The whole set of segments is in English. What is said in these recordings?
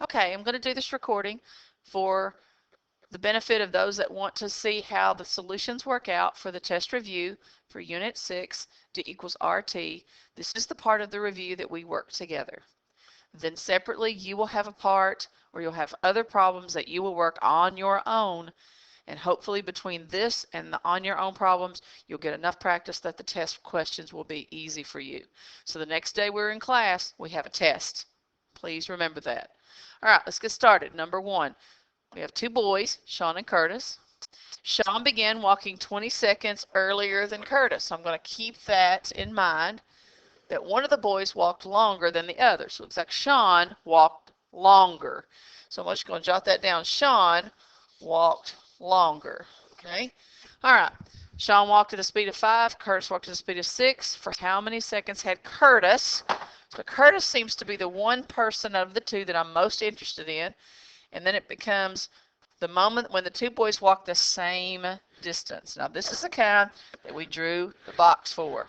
Okay, I'm going to do this recording for the benefit of those that want to see how the solutions work out for the test review for Unit 6, D equals RT. This is the part of the review that we work together. Then separately, you will have a part or you'll have other problems that you will work on your own. And hopefully between this and the on your own problems, you'll get enough practice that the test questions will be easy for you. So the next day we're in class, we have a test. Please remember that. All right, let's get started. Number 1, we have 2 boys, Sean and Curtis. Sean began walking 20 seconds earlier than Curtis. So I'm going to keep that in mind, that one of the boys walked longer than the other. So it looks like Sean walked longer. So I'm just going to jot that down. Sean walked longer. Okay. All right. Sean walked at a speed of 5. Curtis walked at a speed of 6. For how many seconds had Curtis? So Curtis seems to be the one person of the two that I'm most interested in. And then it becomes the moment when the 2 boys walk the same distance. Now this is the kind that we drew the box for.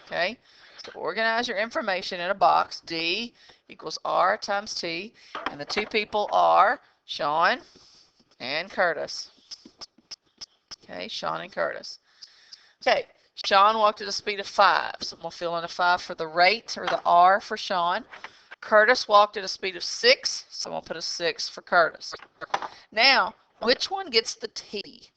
Okay. So organize your information in a box. D equals R times T. And the 2 people are Sean and Curtis. Okay, Sean and Curtis. Okay, Sean walked at a speed of 5. So I'm going to fill in a 5 for the rate, or the R for Sean. Curtis walked at a speed of 6. So I'm going to put a 6 for Curtis. Now, which one gets the T?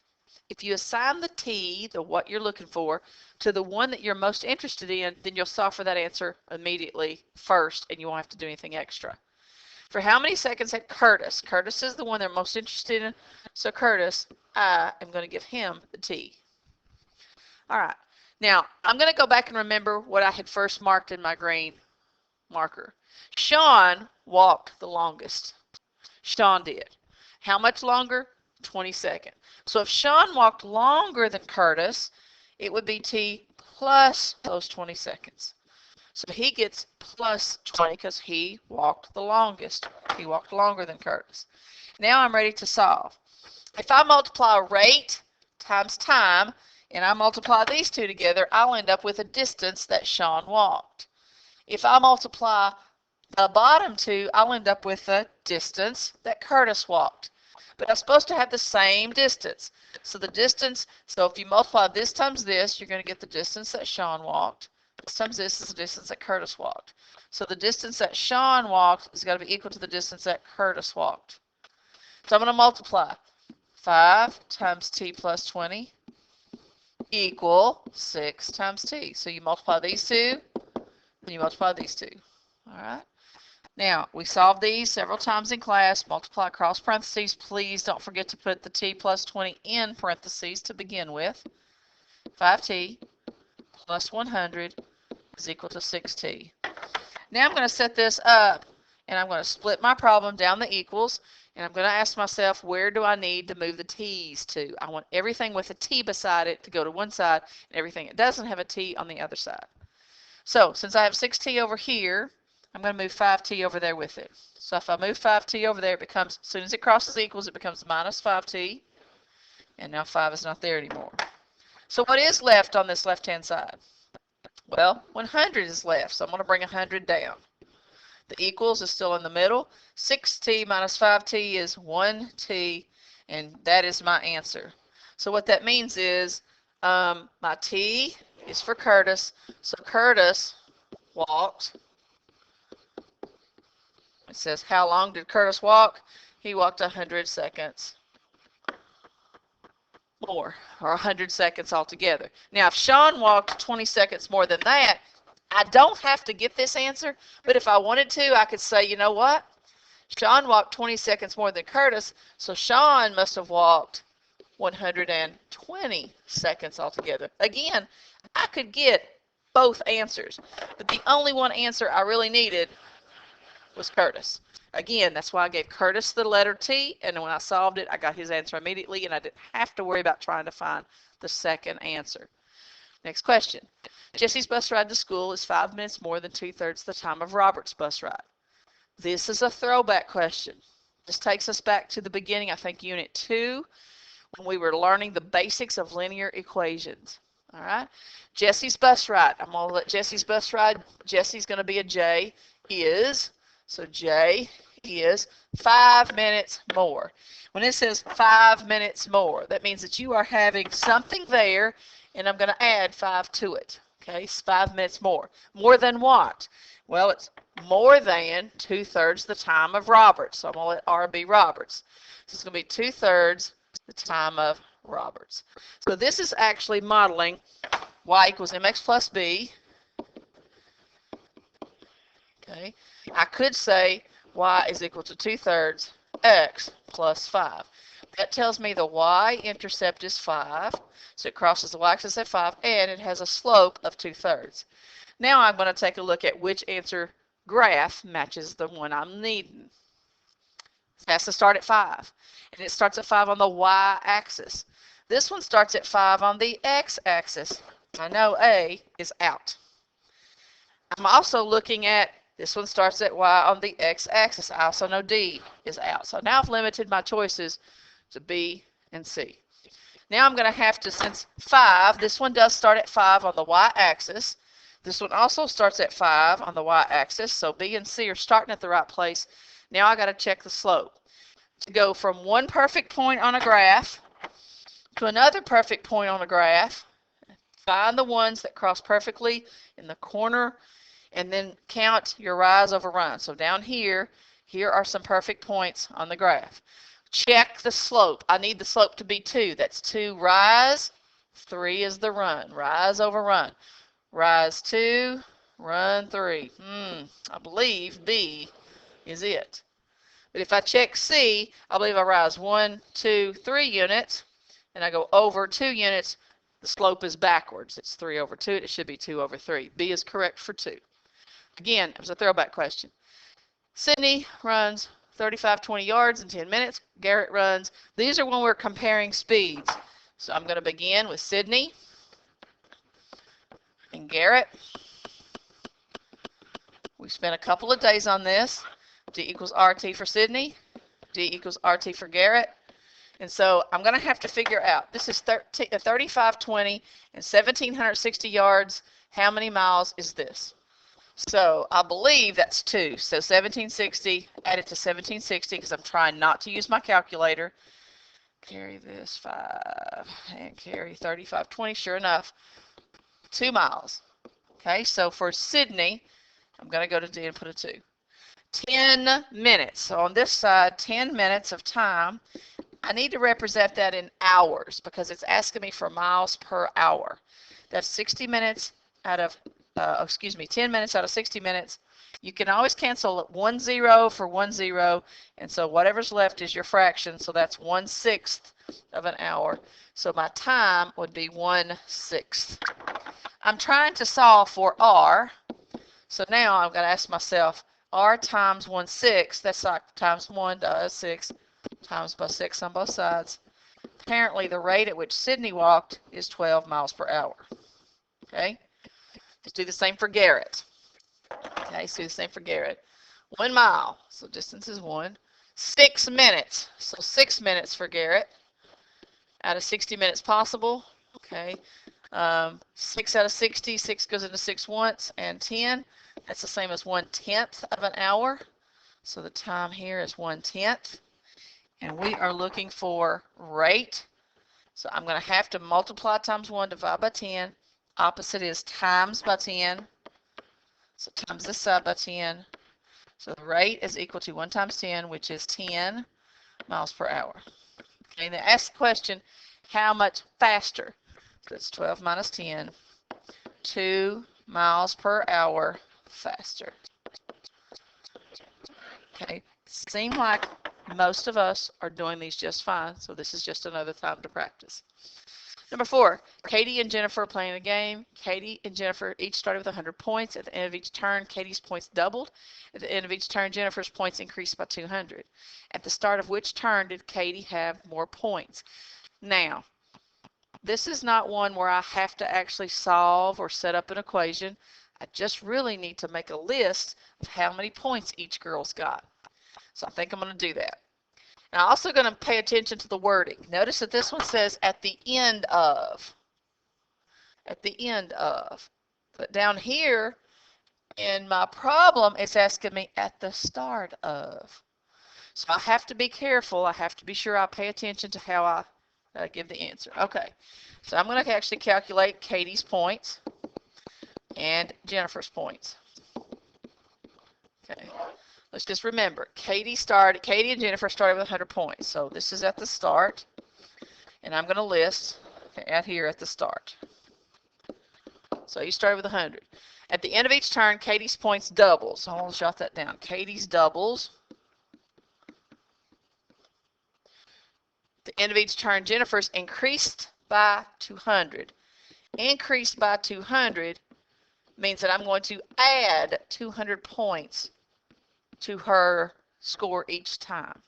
If you assign the T, the what you're looking for, to the one that you're most interested in, then you'll solve for that answer immediately first, and you won't have to do anything extra. For how many seconds had Curtis? Curtis is the one they're most interested in, so Curtis, I am going to give him the T. All right. Now, I'm going to go back and remember what I had first marked in my green marker. Sean walked the longest. Sean did. How much longer? 20 seconds. So if Sean walked longer than Curtis, it would be T plus those 20 seconds. So he gets plus 20 because he walked the longest. He walked longer than Curtis. Now I'm ready to solve. If I multiply rate times time, and I multiply these two together, I'll end up with a distance that Sean walked. If I multiply the bottom two, I'll end up with a distance that Curtis walked. But I'm supposed to have the same distance. So the distance, so if you multiply this times this, you're going to get the distance that Sean walked. This times this is the distance that Curtis walked. So the distance that Sean walked is going to be equal to the distance that Curtis walked. So I'm going to multiply 5 times T plus 20 equal 6 times T. So you multiply these two, and you multiply these two. All right. Now, we solved these several times in class. Multiply across parentheses. Please don't forget to put the T plus 20 in parentheses to begin with. 5T plus 100 is equal to 6T. Now I'm going to set this up, and I'm going to split my problem down the equals, and I'm going to ask myself, where do I need to move the T's to? I want everything with a T beside it to go to one side, and everything that doesn't have a T on the other side. So, since I have 6T over here, I'm going to move 5T over there with it. So if I move 5T over there, it becomes, as soon as it crosses equals, it becomes minus 5T. And now 5 is not there anymore. So what is left on this left-hand side? Well, 100 is left, so I'm going to bring 100 down. The equals is still in the middle. 6T minus 5T is 1T, and that is my answer. So what that means is my T is for Curtis. So Curtis walked. It says, how long did Curtis walk? He walked 100 seconds more, or 100 seconds altogether. Now, if Sean walked 20 seconds more than that, I don't have to get this answer, but if I wanted to, I could say, you know what? Sean walked 20 seconds more than Curtis, so Sean must have walked 120 seconds altogether. Again, I could get both answers, but the only one answer I really needed was Curtis. Again, that's why I gave Curtis the letter T, and when I solved it, I got his answer immediately, and I didn't have to worry about trying to find the second answer. Next question. Jesse's bus ride to school is 5 minutes more than 2/3 the time of Robert's bus ride. This is a throwback question. This takes us back to the beginning, I think Unit 2, when we were learning the basics of linear equations. All right. Jesse's bus ride. I'm going to let Jesse's bus ride. Jesse's going to be a J, is. So J is 5 minutes more. When it says 5 minutes more, that means that you are having something there, and I'm going to add 5 to it. Okay, it's 5 minutes more. More than what? Well, it's more than 2/3 the time of Roberts. So I'm going to let R be Roberts. So it's going to be 2/3 the time of Roberts. So this is actually modeling y equals mx plus b. Okay, I could say y is equal to 2/3 x plus 5. That tells me the y-intercept is 5, so it crosses the y-axis at 5, and it has a slope of 2/3. Now I'm going to take a look at which answer graph matches the one I'm needing. It has to start at 5, and it starts at 5 on the y-axis. This one starts at 5 on the x-axis. I know A is out. I'm also looking at this one starts at y on the x-axis. I also know D is out. So now I've limited my choices to B and C. Now I'm going to have to, since 5, this one does start at 5 on the y-axis. This one also starts at 5 on the y-axis. So B and C are starting at the right place. Now I got to check the slope. To go from one perfect point on a graph to another perfect point on a graph, find the ones that cross perfectly in the corner, and then count your rise over run. So down here, here are some perfect points on the graph. Check the slope. I need the slope to be 2. That's 2 rise, 3 is the run. Rise over run. Rise 2, run 3. I believe B is it. But if I check C, I believe I rise 1, 2, 3 units, and I go over 2 units. The slope is backwards. It's 3 over 2. It should be 2 over 3. B is correct for 2. Again, it was a throwback question. Sydney runs 35-20 yards in 10 minutes. Garrett runs. These are when we're comparing speeds. So I'm going to begin with Sydney and Garrett. We spent a couple of days on this. D equals RT for Sydney. D equals RT for Garrett. And so I'm going to have to figure out, this is 35-20 and 1,760 yards. How many miles is this? So I believe that's 2. So 1,760, add it to 1,760 because I'm trying not to use my calculator. Carry this 5 and carry 35-20. Sure enough, 2 miles. Okay, so for Sydney, I'm going to go to D and put a 2. 10 minutes. So on this side, 10 minutes of time. I need to represent that in hours because it's asking me for miles per hour. That's 60 minutes out of 10 minutes out of 60 minutes. You can always cancel 1 0 for 1 0, and so whatever's left is your fraction, so that's 1/6 of an hour. So my time would be 1/6. I'm trying to solve for R, so now I'm going to ask myself, R times 1/6, that's like times 1 does 6, times by 6 on both sides. Apparently the rate at which Sydney walked is 12 miles per hour. Okay? Let's do the same for Garrett. Okay, let's do the same for Garrett. 1 mile, so distance is 1. 6 minutes, so 6 minutes for Garrett out of 60 minutes possible. Okay, 6 out of 60, 6 goes into 6 once, and 10. That's the same as 1/10 of an hour. So the time here is 1/10. And we are looking for rate. So I'm going to have to multiply times 1, divide by 10. Opposite is times by 10. So times this side by 10. So the rate is equal to 1 times 10, which is 10 miles per hour. Okay, and they ask the question, how much faster? So it's 12 minus 10. 2 miles per hour faster. Okay, seems like most of us are doing these just fine, so this is just another time to practice. Number 4, Katie and Jennifer are playing the game. Katie and Jennifer each started with 100 points. At the end of each turn, Katie's points doubled. At the end of each turn, Jennifer's points increased by 200. At the start of which turn did Katie have more points? Now, this is not one where I have to actually solve or set up an equation. I just really need to make a list of how many points each girl's got. So I think I'm going to do that. And I'm also going to pay attention to the wording. Notice that this one says at the end of. At the end of. But down here in my problem, it's asking me at the start of. So I have to be careful. I have to be sure I pay attention to how I give the answer. Okay, so I'm going to actually calculate Katie's points and Jennifer's points. Okay, let's just remember, Katie and Jennifer started with 100 points. So this is at the start, and I'm going to list out here at the start. So you started with 100. At the end of each turn, Katie's points double. So I'll jot that down. Katie's doubles. At the end of each turn, Jennifer's increased by 200. Increased by 200 means that I'm going to add 200 points to her score each time.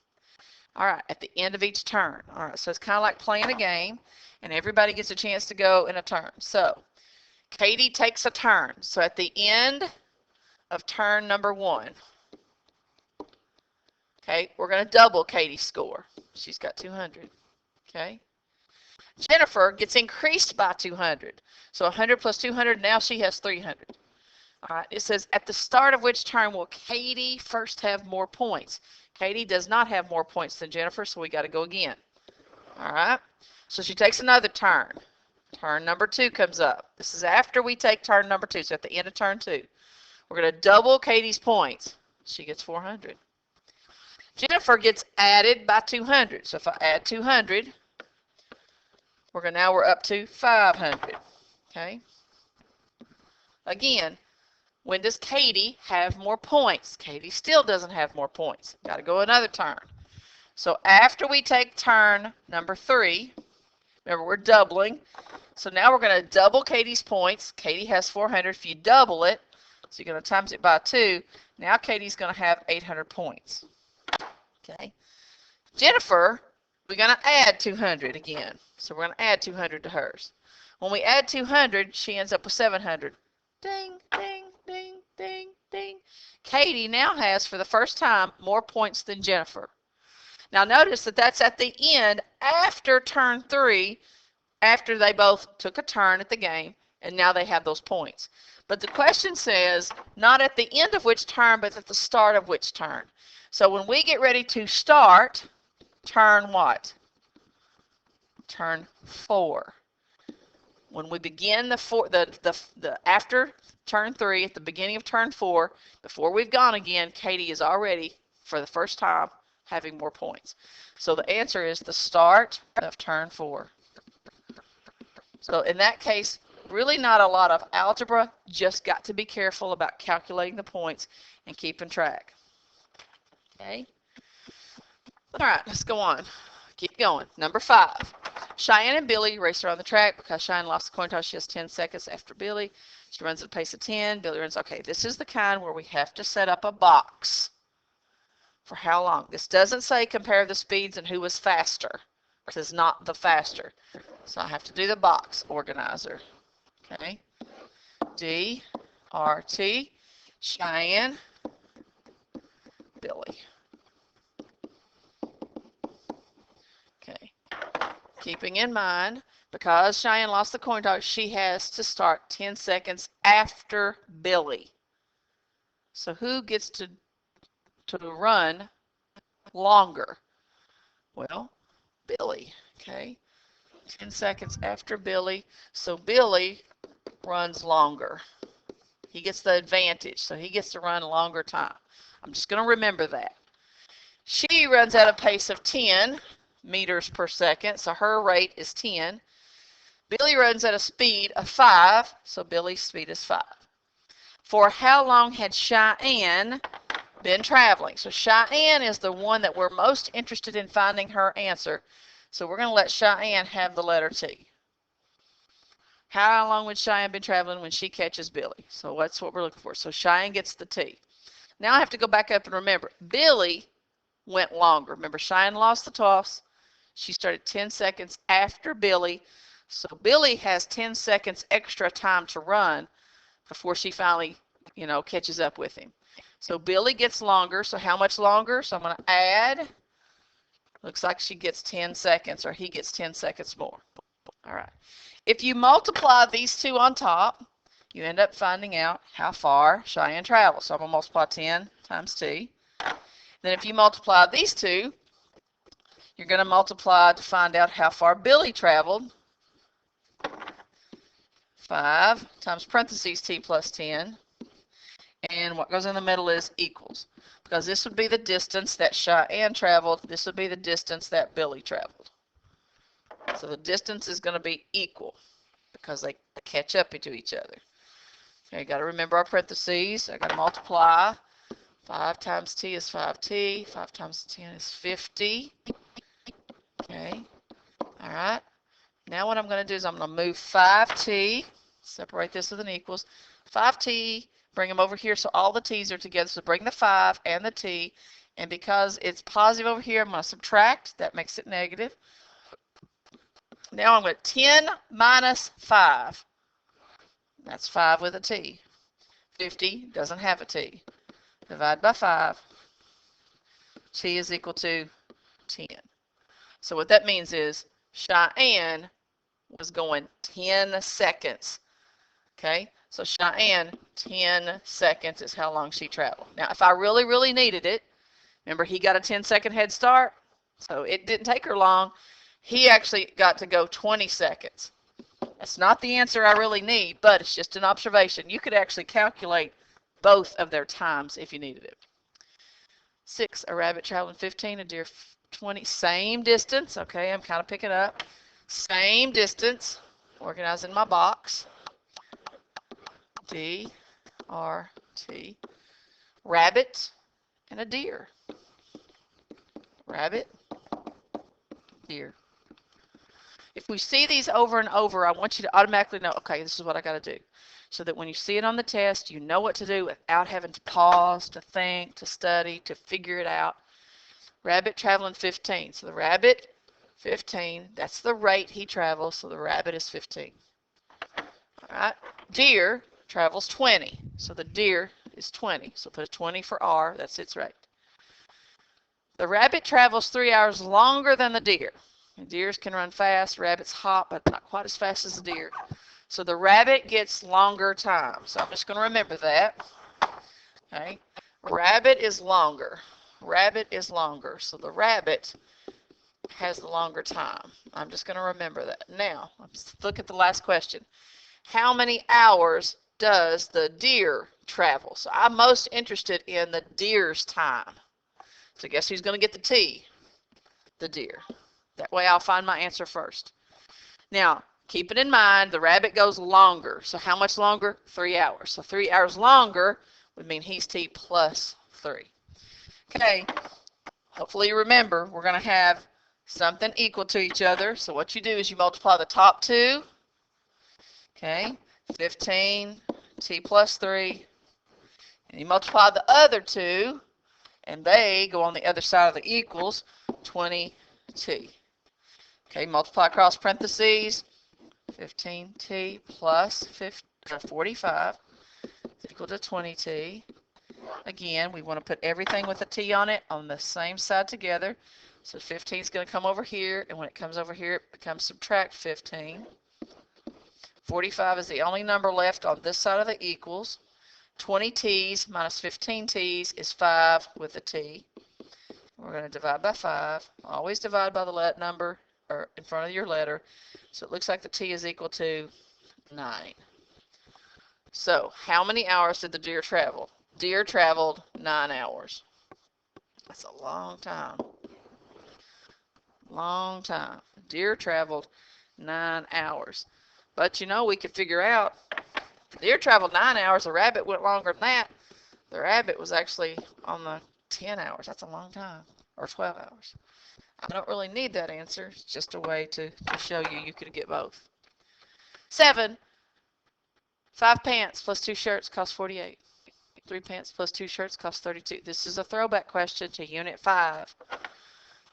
All right, at the end of each turn. All right, so it's kind of like playing a game, and everybody gets a chance to go in a turn. So Katie takes a turn. So at the end of turn number 1, okay, we're going to double Katie's score. She's got 200. Okay. Jennifer gets increased by 200. So 100 plus 200, now she has 300. All right, it says at the start of which turn will Katie first have more points? Katie does not have more points than Jennifer, so we got to go again. All right, so she takes another turn. Turn number 2 comes up. This is after we take turn number 2, so at the end of turn 2. We're going to double Katie's points. She gets 400. Jennifer gets added by 200. So if I add 200, now we're up to 500. Okay. Again, when does Katie have more points? Katie still doesn't have more points. Got to go another turn. So after we take turn number 3, remember we're doubling. So now we're going to double Katie's points. Katie has 400. If you double it, so you're going to times it by 2. Now Katie's going to have 800 points. Okay. Jennifer, we're going to add 200 again. So we're going to add 200 to hers. When we add 200, she ends up with 700. Ding, ding, ding, ding, ding. Katie now has, for the first time, more points than Jennifer. Now notice that that's at the end after turn 3, after they both took a turn at the game, and now they have those points. But the question says, not at the end of which turn, but at the start of which turn. So when we get ready to start, turn what? Turn 4. When we begin after turn 3, at the beginning of turn 4, before we've gone again, Katie is already, for the first time, having more points. So the answer is the start of turn 4. So in that case, really not a lot of algebra, just got to be careful about calculating the points and keeping track. Okay. All right, let's go on. Keep going. Number 5. Cheyenne and Billy race around the track. Because Cheyenne lost the coin toss, she has 10 seconds after Billy. She runs at a pace of 10. Billy runs. Okay, this is the kind where we have to set up a box. For how long? This doesn't say compare the speeds and who was faster. This is not the faster. So I have to do the box organizer. Okay. D, R, T, Cheyenne, Billy. Okay. Keeping in mind, because Cheyenne lost the coin toss, she has to start 10 seconds after Billy. So who gets to run longer? Well, Billy. Okay. 10 seconds after Billy. So Billy runs longer. He gets the advantage. So he gets to run a longer time. I'm just going to remember that. She runs at a pace of 10 meters per second. So her rate is 10. Billy runs at a speed of 5. So Billy's speed is 5. For how long had Cheyenne been traveling? So Cheyenne is the one that we're most interested in finding her answer. So we're going to let Cheyenne have the letter T. How long would Cheyenne been traveling when she catches Billy? So that's what we're looking for. So Cheyenne gets the T. Now I have to go back up and remember, Billy went longer. Remember, Cheyenne lost the toss. She started 10 seconds after Billy. So Billy has 10 seconds extra time to run before she finally, catches up with him. So Billy gets longer. So how much longer? So I'm going to add. Looks like she gets 10 seconds, or he gets 10 seconds more. All right. If you multiply these two on top, you end up finding out how far Cheyenne travels. So I'm going to multiply 10 times T. Then if you multiply these two, you're going to multiply to find out how far Billy traveled. 5 times parentheses t plus 10. And what goes in the middle is equals. Because this would be the distance that Cheyenne traveled. This would be the distance that Billy traveled. So the distance is going to be equal because they catch up to each other. Okay, you got to remember our parentheses. I got to multiply. 5 times t is 5t. 5 times 10 is 50. Okay. All right. Now what I'm going to do is I'm going to move 5t. Separate this with an equals. 5t. Bring them over here so all the t's are together. So bring the 5 and the t. And because it's positive over here, I'm going to subtract. That makes it negative. Now I'm going to 10 minus 5. That's 5 with a t. 50 doesn't have a t. Divide by 5. T is equal to 10. So what that means is Cheyenne was going 10 seconds. Okay, so Cheyenne, 10 seconds is how long she traveled. Now, if I really, really needed it, remember he got a 10-second head start, so it didn't take her long. He actually got to go 20 seconds. That's not the answer I really need, but it's just an observation. You could actually calculate both of their times if you needed it. 6, a rabbit traveling 15, a deer 20. Same distance. Okay, I'm kind of picking up. Same distance. Organizing my box. D, R, T. Rabbit and a deer. Rabbit, deer. If we see these over and over, I want you to automatically know, okay, this is what I got to do. So that when you see it on the test, you know what to do without having to pause, to think, to study, to figure it out. Rabbit traveling 15. So the rabbit, 15. That's the rate he travels, so the rabbit is 15. All right. Deer travels 20. So the deer is 20. So put a 20 for R. That's its rate. The rabbit travels 3 hours longer than the deer. Deers can run fast. Rabbits hop, but not quite as fast as the deer. So the rabbit gets longer time. So I'm just going to remember that. Okay. Rabbit is longer. Rabbit is longer. So the rabbit has the longer time. I'm just going to remember that. Now, let's look at the last question. How many hours does the deer travel? So I'm most interested in the deer's time. So guess who's going to get the T? The deer. That way I'll find my answer first. Now, keep it in mind, the rabbit goes longer. So how much longer? 3 hours. So 3 hours longer would mean he's T plus 3. Okay, hopefully you remember we're going to have something equal to each other. So what you do is you multiply the top two. Okay, 15 T plus 3. And you multiply the other two, and they go on the other side of the equals, 20T. Okay, multiply across parentheses, 15T plus 45 is equal to 20T. Again, we want to put everything with a T on it on the same side together. So 15 is going to come over here, and when it comes over here, it becomes subtract 15. 45 is the only number left on this side of the equals. 20 T's minus 15 T's is 5 with a T. We're going to divide by 5. Always divide by the number or in front of your letter. So it looks like the T is equal to 9. So how many hours did the deer travel? Deer traveled 9 hours. That's a long time. Long time. Deer traveled 9 hours. But you know, we could figure out the deer traveled 9 hours. The rabbit went longer than that. The rabbit was actually on the 10 hours. That's a long time. Or 12 hours. I don't really need that answer. It's just a way to show you could get both. 7. 5 pants plus 2 shirts cost 48. 3 pants plus 2 shirts cost 32. This is a throwback question to Unit 5.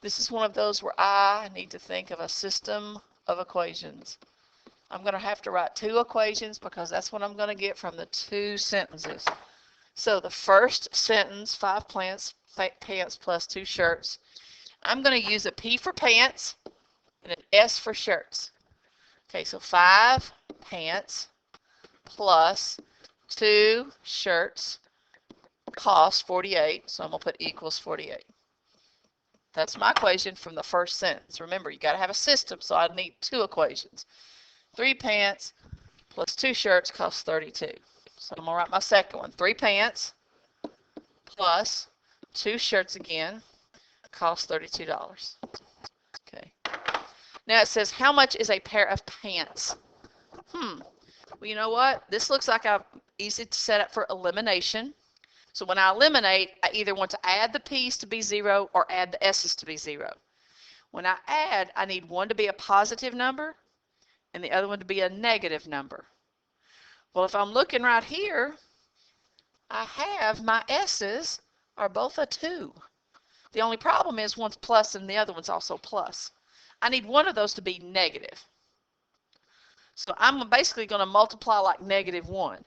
This is one of those where I need to think of a system of equations. I'm going to have to write 2 equations because that's what I'm going to get from the 2 sentences. So the first sentence, 5 pants plus 2 shirts, I'm going to use a P for pants and an S for shirts. Okay, so 5 pants plus 2 shirts cost 48, so I'm going to put equals 48. That's my equation from the first sentence. Remember, you got to have a system, so I need two equations. 3 pants plus 2 shirts costs 32. So I'm going to write my second one. 3 pants plus 2 shirts again costs $32. Okay. Now it says, how much is a pair of pants? Well, you know what? This looks like easy to set up for elimination. So when I eliminate, I either want to add the p's to be 0 or add the s's to be 0. When I add, I need one to be a positive number and the other one to be a negative number. Well, if I'm looking right here, I have my s's are both a 2. The only problem is one's plus and the other one's also plus. I need one of those to be negative. So I'm basically going to multiply like -1.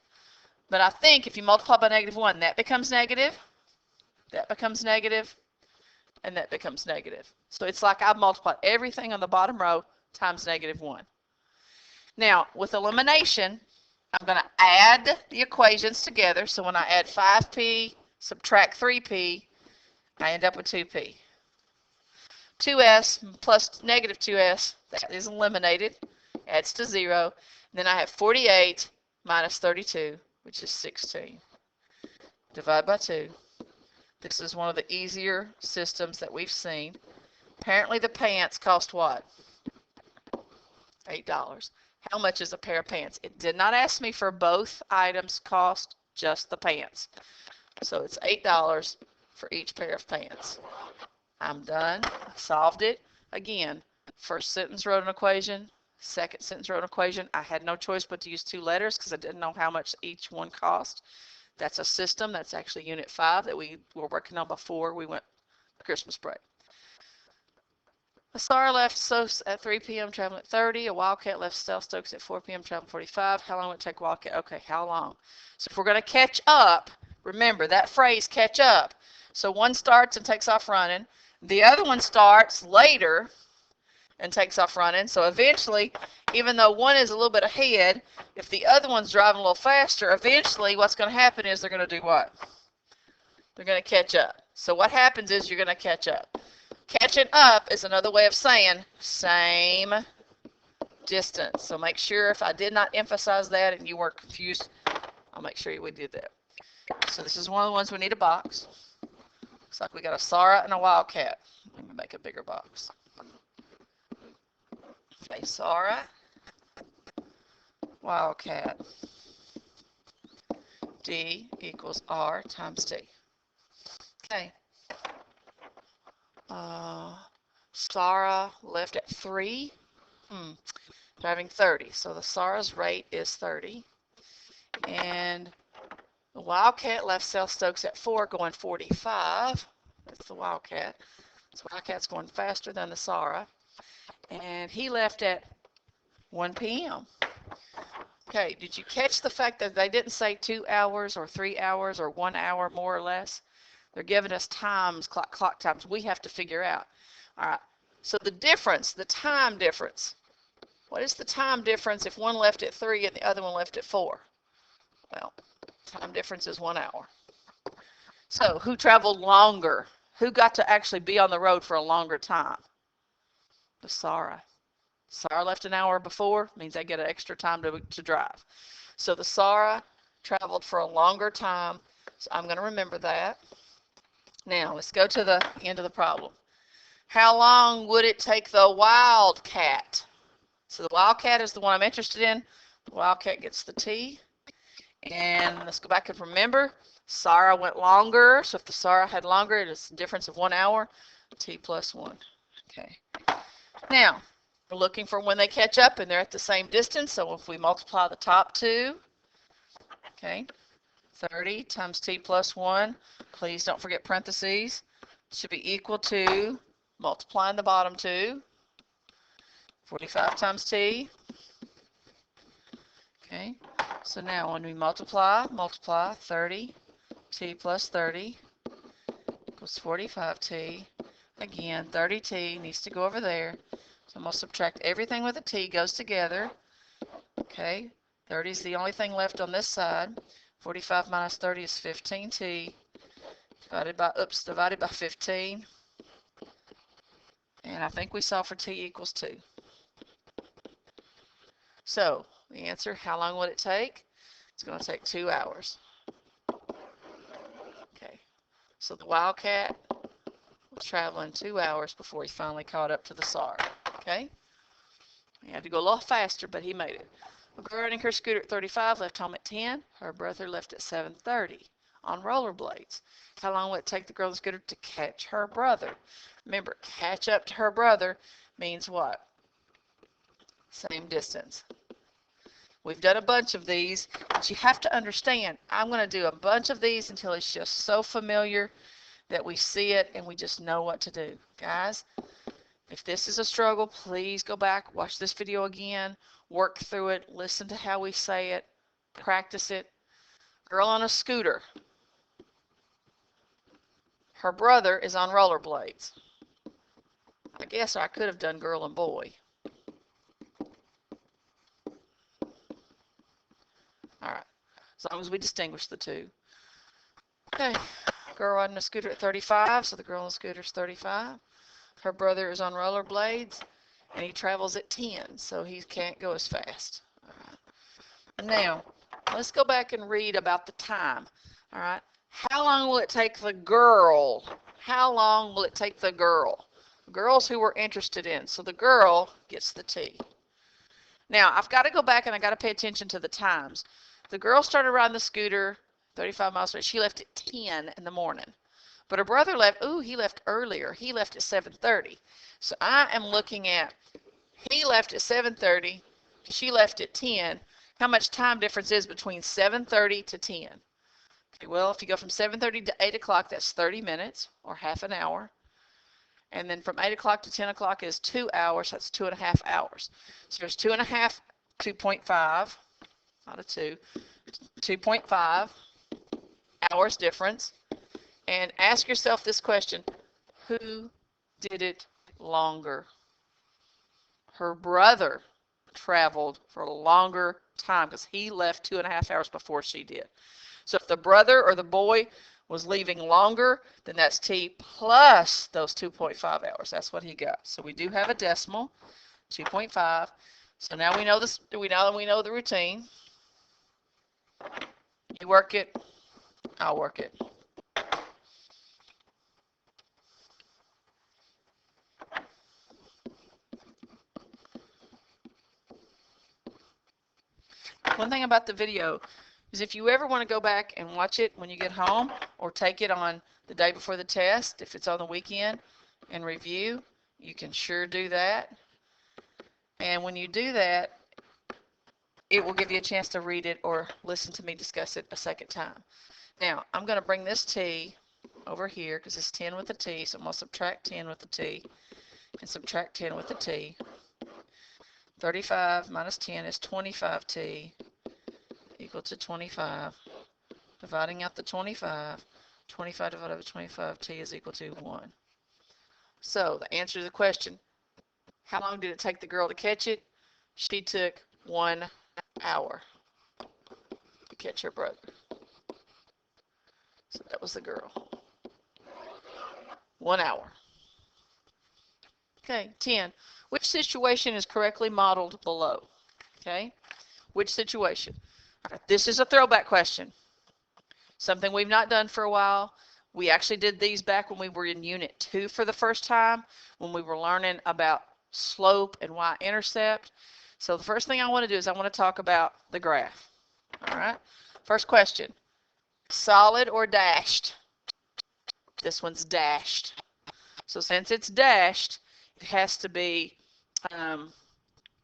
But I think if you multiply by -1, that becomes negative, that becomes negative, and that becomes negative. So it's like I've multiplied everything on the bottom row times -1. Now, with elimination, I'm going to add the equations together. So when I add 5p, subtract 3p, I end up with 2p. 2s plus -2s, that is eliminated, adds to 0. Then I have 48 minus 32, which is 16. Divide by 2. This is one of the easier systems that we've seen. Apparently the pants cost what? $8. How much is a pair of pants? It did not ask me for both items cost, just the pants. So it's $8 for each pair of pants. I'm done. I solved it. Again, first sentence wrote an equation, second sentence wrote an equation. I had no choice but to use 2 letters because I didn't know how much each one cost. That's a system. That's actually Unit 5 that we were working on before we went to Christmas break. A SAR left Stokes at 3 p.m. traveling at 30. A Wildcat left South Stokes at 4 p.m. traveling 45. How long would it take Wildcat? Okay, how long? So if we're going to catch up, remember that phrase, catch up. So one starts and takes off running. The other one starts later and takes off running. So eventually, even though one is a little bit ahead, if the other one's driving a little faster, eventually what's going to happen is they're going to do what? They're going to catch up. So what happens is you're going to catch up. Catching up is another way of saying same distance. So make sure if I did not emphasize that and you weren't confused, I'll make sure we did that. So this is one of the ones we need a box. Looks like we got a Sara and a Wildcat. Let me make a bigger box. Okay, Sara, Wildcat. D equals R times T. Okay. Sara left at 3. Driving 30. So the Sara's rate is 30. And the Wildcat left South Stokes at 4 going 45. That's the Wildcat. So Wildcat's going faster than the Sara. And he left at 1 p.m. Okay, did you catch the fact that they didn't say 2 hours or 3 hours or 1 hour more or less? They're giving us times, clock times. We have to figure out. All right, so the difference, the time difference. What is the time difference if one left at 3 and the other one left at 4? Well, time difference is 1 hour. So who traveled longer? Who got to actually be on the road for a longer time? The Sara. Sara left an hour before, means they get an extra time to drive. So the Sara traveled for a longer time. So I'm going to remember that. Now let's go to the end of the problem. How long would it take the Wildcat? So the Wildcat is the one I'm interested in. The Wildcat gets the T. And let's go back and remember, Sara went longer. So if the Sara had longer, it is a difference of 1 hour. T plus 1. Okay. Now, we're looking for when they catch up and they're at the same distance. So if we multiply the top 2, okay, 30 times T plus 1. Please don't forget parentheses. Should be equal to multiplying the bottom 2. 45 times T. Okay, so now when we multiply 30, T plus 30 equals 45T. Again, 30T needs to go over there. So I'm going to subtract everything with a T, goes together. Okay, 30 is the only thing left on this side. 45 minus 30 is 15T. divided by 15. And I think we solve for t equals 2. So the answer, how long would it take? It's going to take 2 hours. Okay, so the Wildcat was traveling 2 hours before he finally caught up to the SAR. Okay, he had to go a little faster, but he made it. A girl riding her scooter at 35 left home at 10. Her brother left at 7:30 on rollerblades. How long would it take the girl on the scooter to catch her brother? Remember, catch up to her brother means what? Same distance. We've done a bunch of these, but you have to understand, I'm going to do a bunch of these until it's just so familiar that we see it and we just know what to do. Guys, if this is a struggle, please go back, watch this video again, work through it, listen to how we say it, practice it. Girl on a scooter. Her brother is on rollerblades. I guess I could have done girl and boy. All right, as long as we distinguish the two. Okay, girl riding a scooter at 35, so the girl on the scooter is 35. Her brother is on rollerblades, and he travels at 10, so he can't go as fast. All right. Now, let's go back and read about the time. All right, how long will it take the girl? How long will it take the girl? Girls who we're interested in, so the girl gets the T. Now, I've got to go back and I've got to pay attention to the times. The girl started riding the scooter 35 miles away. She left at 10 in the morning. But her brother left, he left earlier. He left at 7:30. So I am looking at, he left at 7:30. She left at 10. How much time difference is between 7:30 to 10? Okay, well, if you go from 7:30 to 8 o'clock, that's 30 minutes or half an hour. And then from 8 o'clock to 10 o'clock is 2 hours. That's 2.5 hours. So there's 2.5, 2.5, not a 2, 2.5 hours difference. And ask yourself this question, who did it longer? Her brother traveled for a longer time because he left 2.5 hours before she did. So if the brother or the boy was leaving longer, then that's T plus those 2.5 hours. That's what he got. So we do have a decimal, 2.5. So now we know this. We know the routine. You work it, I'll work it. One thing about the video is if you ever want to go back and watch it when you get home or take it on the day before the test, if it's on the weekend, and review, you can sure do that. And when you do that, it will give you a chance to read it or listen to me discuss it a second time. Now, I'm going to bring this T over here because it's 10 with a T, so I'm going to subtract 10 with the T and subtract 10 with the T. 35 minus 10 is 25T equal to 25. Dividing out the 25, 25 divided by 25T is equal to 1. So the answer to the question, how long did it take the girl to catch it? She took 1 hour to catch her brother. So that was the girl. 1 hour. Okay, 10. Which situation is correctly modeled below? Okay, which situation? Right, this is a throwback question. Something we've not done for a while. We actually did these back when we were in Unit 2 for the first time, when we were learning about slope and y-intercept. So the first thing I want to do is I want to talk about the graph. All right, first question, solid or dashed? This one's dashed. So since it's dashed, it has to be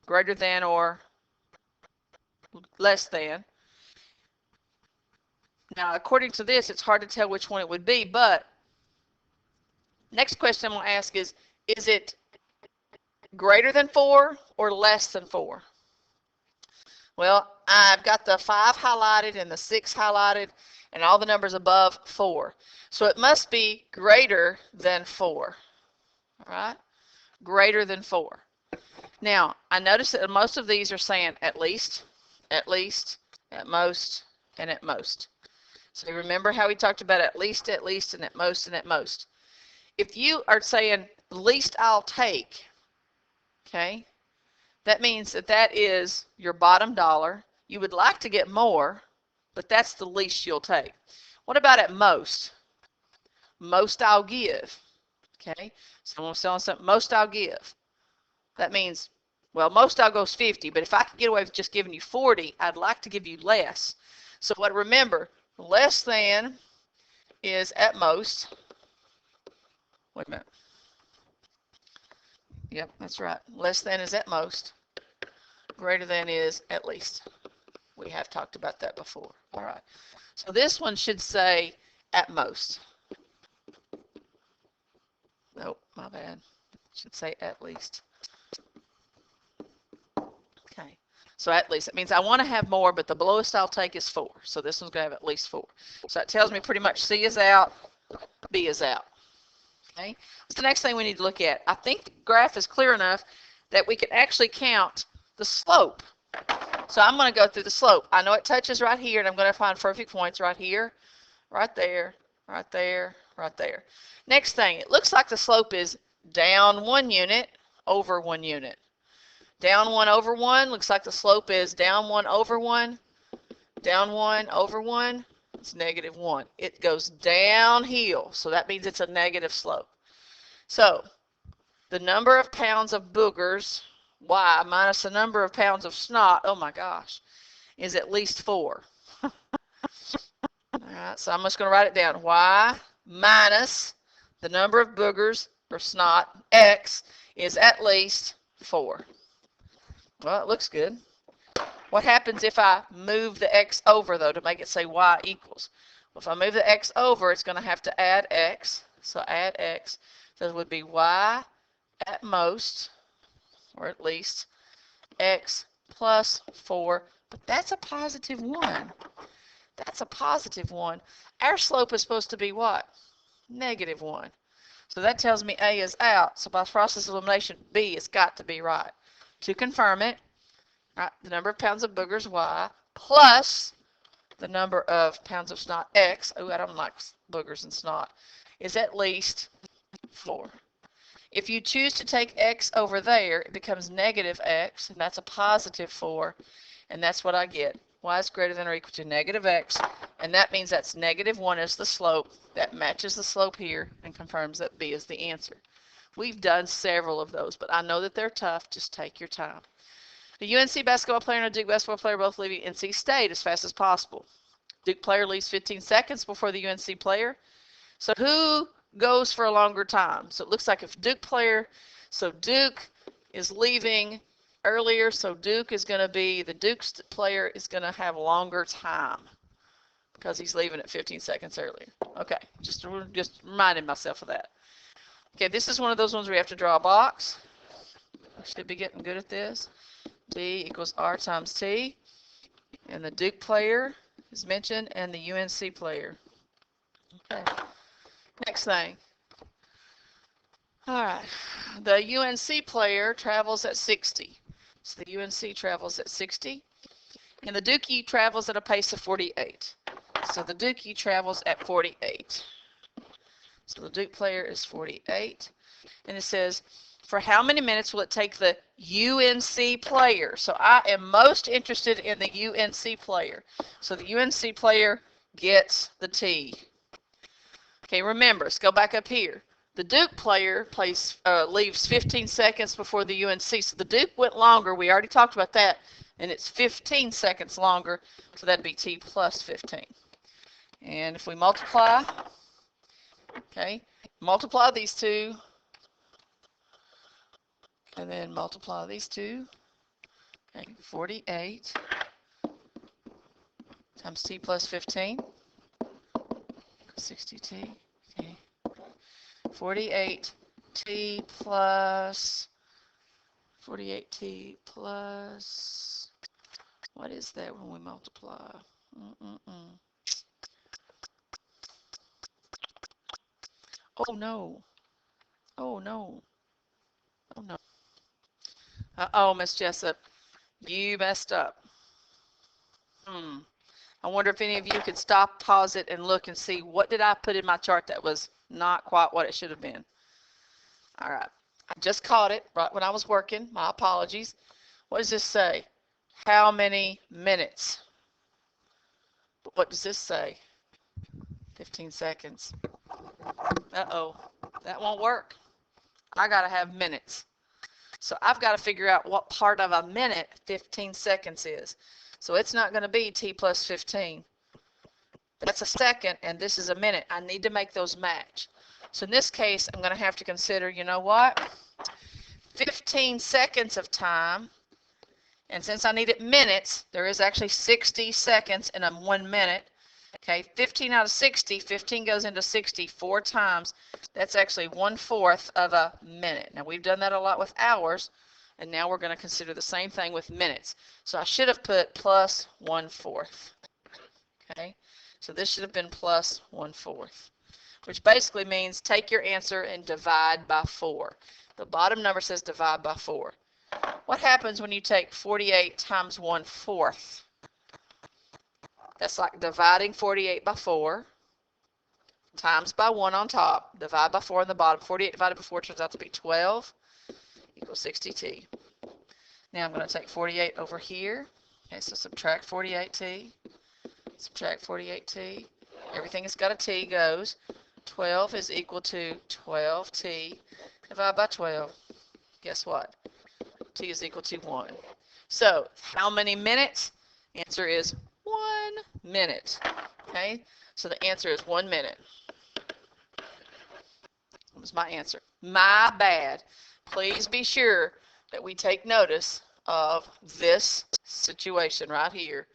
greater than or less than. Now, according to this, it's hard to tell which one it would be, but next question I'm going to ask is it greater than 4 or less than 4? Well, I've got the 5 highlighted and the 6 highlighted and all the numbers above 4. So it must be greater than 4. All right? Greater than 4. Now, I notice that most of these are saying at least, at most, and at most. So remember how we talked about at least, and at most, and at most. If you are saying least I'll take, okay, that means that that is your bottom dollar. You would like to get more, but that's the least you'll take. What about at most? Most I'll give. Okay, someone's selling something, most I'll give. That means, well, most I'll go is 50, but if I could get away with just giving you 40, I'd like to give you less. So what, remember, less than is at most. Wait a minute. Yep, that's right. Less than is at most. Greater than is at least. We have talked about that before. All right. So this one should say at most. Nope, my bad. It should say at least. Okay. So at least, it means I want to have more, but the lowest I'll take is 4. So this one's going to have at least 4. So that tells me pretty much C is out, B is out. Okay. What's the next thing we need to look at? I think the graph is clear enough that we can actually count the slope. So I'm going to go through the slope. I know it touches right here, and I'm going to find perfect points right here, right there, right there, right there. Next thing, it looks like the slope is down 1 unit over 1 unit. Down 1 over 1 looks like the slope is down 1 over 1, down 1 over 1. It's -1. It goes downhill, so that means it's a negative slope. So the number of pounds of boogers, y, minus the number of pounds of snot, oh my gosh, is at least 4. All right, so I'm just going to write it down. Y minus the number of boogers, or snot, x, is at least 4. Well, it looks good. What happens if I move the x over, though, to make it say y equals? Well, if I move the x over, it's going to have to add x. So add x. So it would be y at most, or at least, x plus 4. But that's a positive 1. That's a positive 1. Our slope is supposed to be what? -1. So that tells me A is out. So by process of elimination, B has got to be right. To confirm it, right, the number of pounds of boogers, y, plus the number of pounds of snot, x, oh, I don't like boogers and snot, is at least 4. If you choose to take x over there, it becomes -x, and that's a positive 4, and that's what I get. Y is greater than or equal to -x, and that means that's -1 is the slope. That matches the slope here and confirms that B is the answer. We've done several of those, but I know that they're tough. Just take your time. The UNC basketball player and a Duke basketball player both leaving NC State as fast as possible. Duke player leaves 15 seconds before the UNC player. So who goes for a longer time? So it looks like if Duke player, so Duke is leaving earlier, so Duke is going to be, the Duke player is going to have longer time because he's leaving at 15 seconds earlier. Okay, just reminding myself of that. Okay, this is one of those ones where you have to draw a box. I should be getting good at this. B equals R times T. And the Duke player is mentioned and the UNC player. Okay. Next thing. All right. The UNC player travels at 60. So the UNC travels at 60. And the Dookie travels at a pace of 48. So the Dookie travels at 48. So the Duke player is 48. And it says, for how many minutes will it take the UNC player? So I am most interested in the UNC player. So the UNC player gets the T. Okay, remember, let's go back up here. The Duke player leaves 15 seconds before the UNC. So the Duke went longer. We already talked about that. And it's 15 seconds longer. So that'd be T plus 15. And if we multiply, okay, multiply these two. And then multiply these two. Okay, 48 times T plus 15. 60T. Okay. 48T plus 48T plus, what is that when we multiply? Oh no. Oh no. Oh no. Uh-oh, Miss Jessup. You messed up. I wonder if any of you could stop, pause it, and look and see what did I put in my chart that was not quite what it should have been. All right. I just caught it right when I was working. My apologies. What does this say? How many minutes? What does this say? 15 seconds. Uh-oh. That won't work. I got to have minutes. So I've got to figure out what part of a minute 15 seconds is. So it's not going to be t plus 15. That's a second, and this is a minute. I need to make those match. So in this case, I'm going to have to consider, you know what? 15 seconds of time. And since I needed minutes, there is actually 60 seconds in a 1 minute. Okay, 15 out of 60, 15 goes into 60 4 times. That's actually 1/4 of a minute. Now we've done that a lot with hours, and now we're going to consider the same thing with minutes. So I should have put plus 1/4. Okay, so this should have been plus 1/4, which basically means take your answer and divide by 4. The bottom number says divide by 4. What happens when you take 48 times 1/4? That's like dividing 48 by 4 times by 1 on top, divide by 4 on the bottom. 48 divided by 4 turns out to be 12 equals 60t. Now I'm going to take 48 over here. Okay, so subtract 48t. Subtract 48t. Everything that's got a t goes. 12 is equal to 12t divided by 12. Guess what? T is equal to 1. So how many minutes? Answer is 1 minute. Okay, so the answer is 1 minute. That was my answer. My bad. Please be sure that we take notice of this situation right here.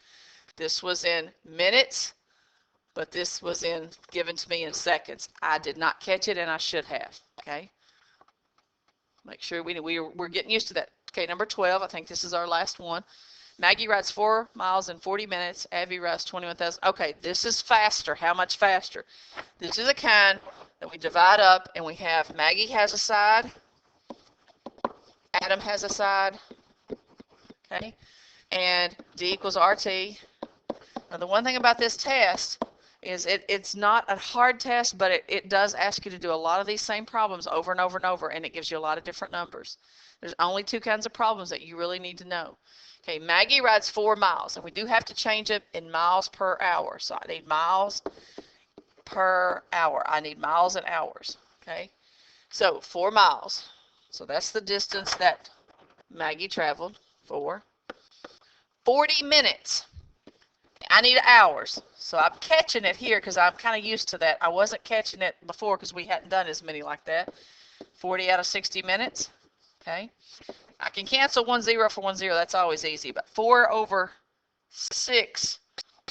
This was in minutes, but this was given to me in seconds. I did not catch it, and I should have. Okay, make sure we're getting used to that. Okay, number 12. I think this is our last one. Maggie rides 4 miles in 40 minutes. Abby rides 21,000. Okay, this is faster. How much faster? This is the kind that we divide up, and we have Maggie has a side, Adam has a side, okay, and D equals RT. Now, the one thing about this test is it's not a hard test, but it does ask you to do a lot of these same problems over and over and over, and it gives you a lot of different numbers. There's only 2 kinds of problems that you really need to know. Okay, Maggie rides 4 miles, and we do have to change it in miles per hour. So I need miles per hour. I need miles and hours. Okay, so 4 miles. So that's the distance that Maggie traveled for. 40 minutes. I need hours. So I'm catching it here because I'm kind of used to that. I wasn't catching it before because we hadn't done as many like that. 40 out of 60 minutes. Okay. I can cancel 1 0 for 1 0. That's always easy. But 4 over 6,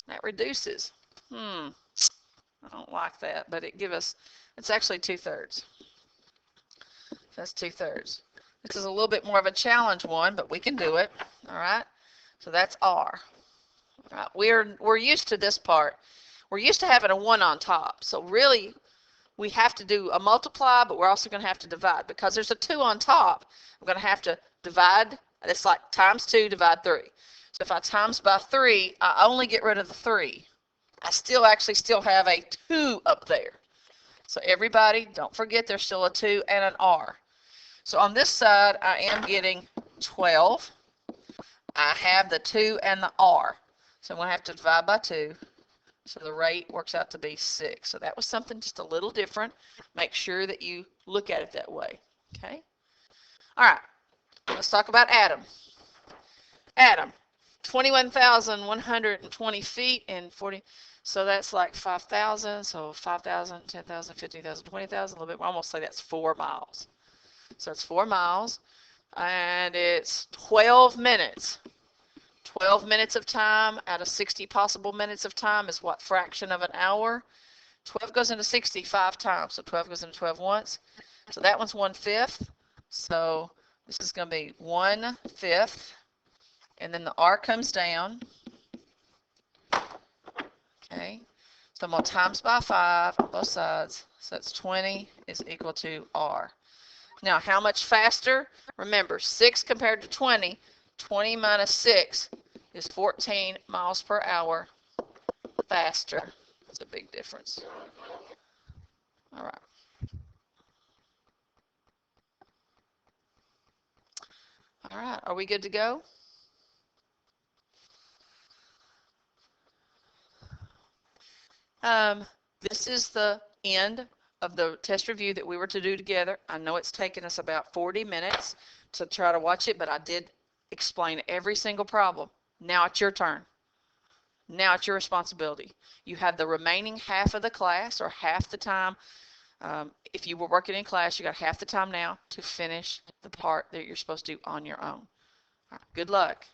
that reduces. I don't like that, but it's actually 2/3. That's 2/3. This is a little bit more of a challenge one, but we can do it. All right. So that's R. All right. We're used to this part. We're used to having a 1 on top. So really, we have to do a multiply, but we're also going to have to divide. Because there's a 2 on top, I'm going to have to divide. It's like times 2, divide 3. So if I times by 3, I only get rid of the 3. I still have a 2 up there. So everybody, don't forget there's still a 2 and an R. So on this side, I am getting 12. I have the 2 and the R. So I'm going to have to divide by 2. So the rate works out to be 6. So that was something just a little different. Make sure that you look at it that way. Okay? All right. Let's talk about Adam. Adam, 21,120 feet and 40. So that's like 5,000. So 5,000, 10,000, 15,000, 20,000. A little bit more. I'm going to say that's 4 miles. So it's 4 miles. And it's 12 minutes. 12 minutes of time out of 60 possible minutes of time is what fraction of an hour? 12 goes into 60 5 times. So 12 goes into 12 once. So that one's 1/5. So this is going to be 1/5. And then the R comes down. Okay. So I'm going to times by 5 on both sides. So that's 20 is equal to R. Now, how much faster? Remember, 6 compared to 20. 20 minus 6 is 14 miles per hour faster. It's a big difference. All right. All right, are we good to go? This is the end of the test review that we were to do together. I know it's taken us about 40 minutes to try to watch it, but I did explain every single problem. Now it's your turn. Now it's your responsibility. You have the remaining half of the class, or half the time. If you were working in class, you got half the time now to finish the part that you're supposed to do on your own. All right, good luck.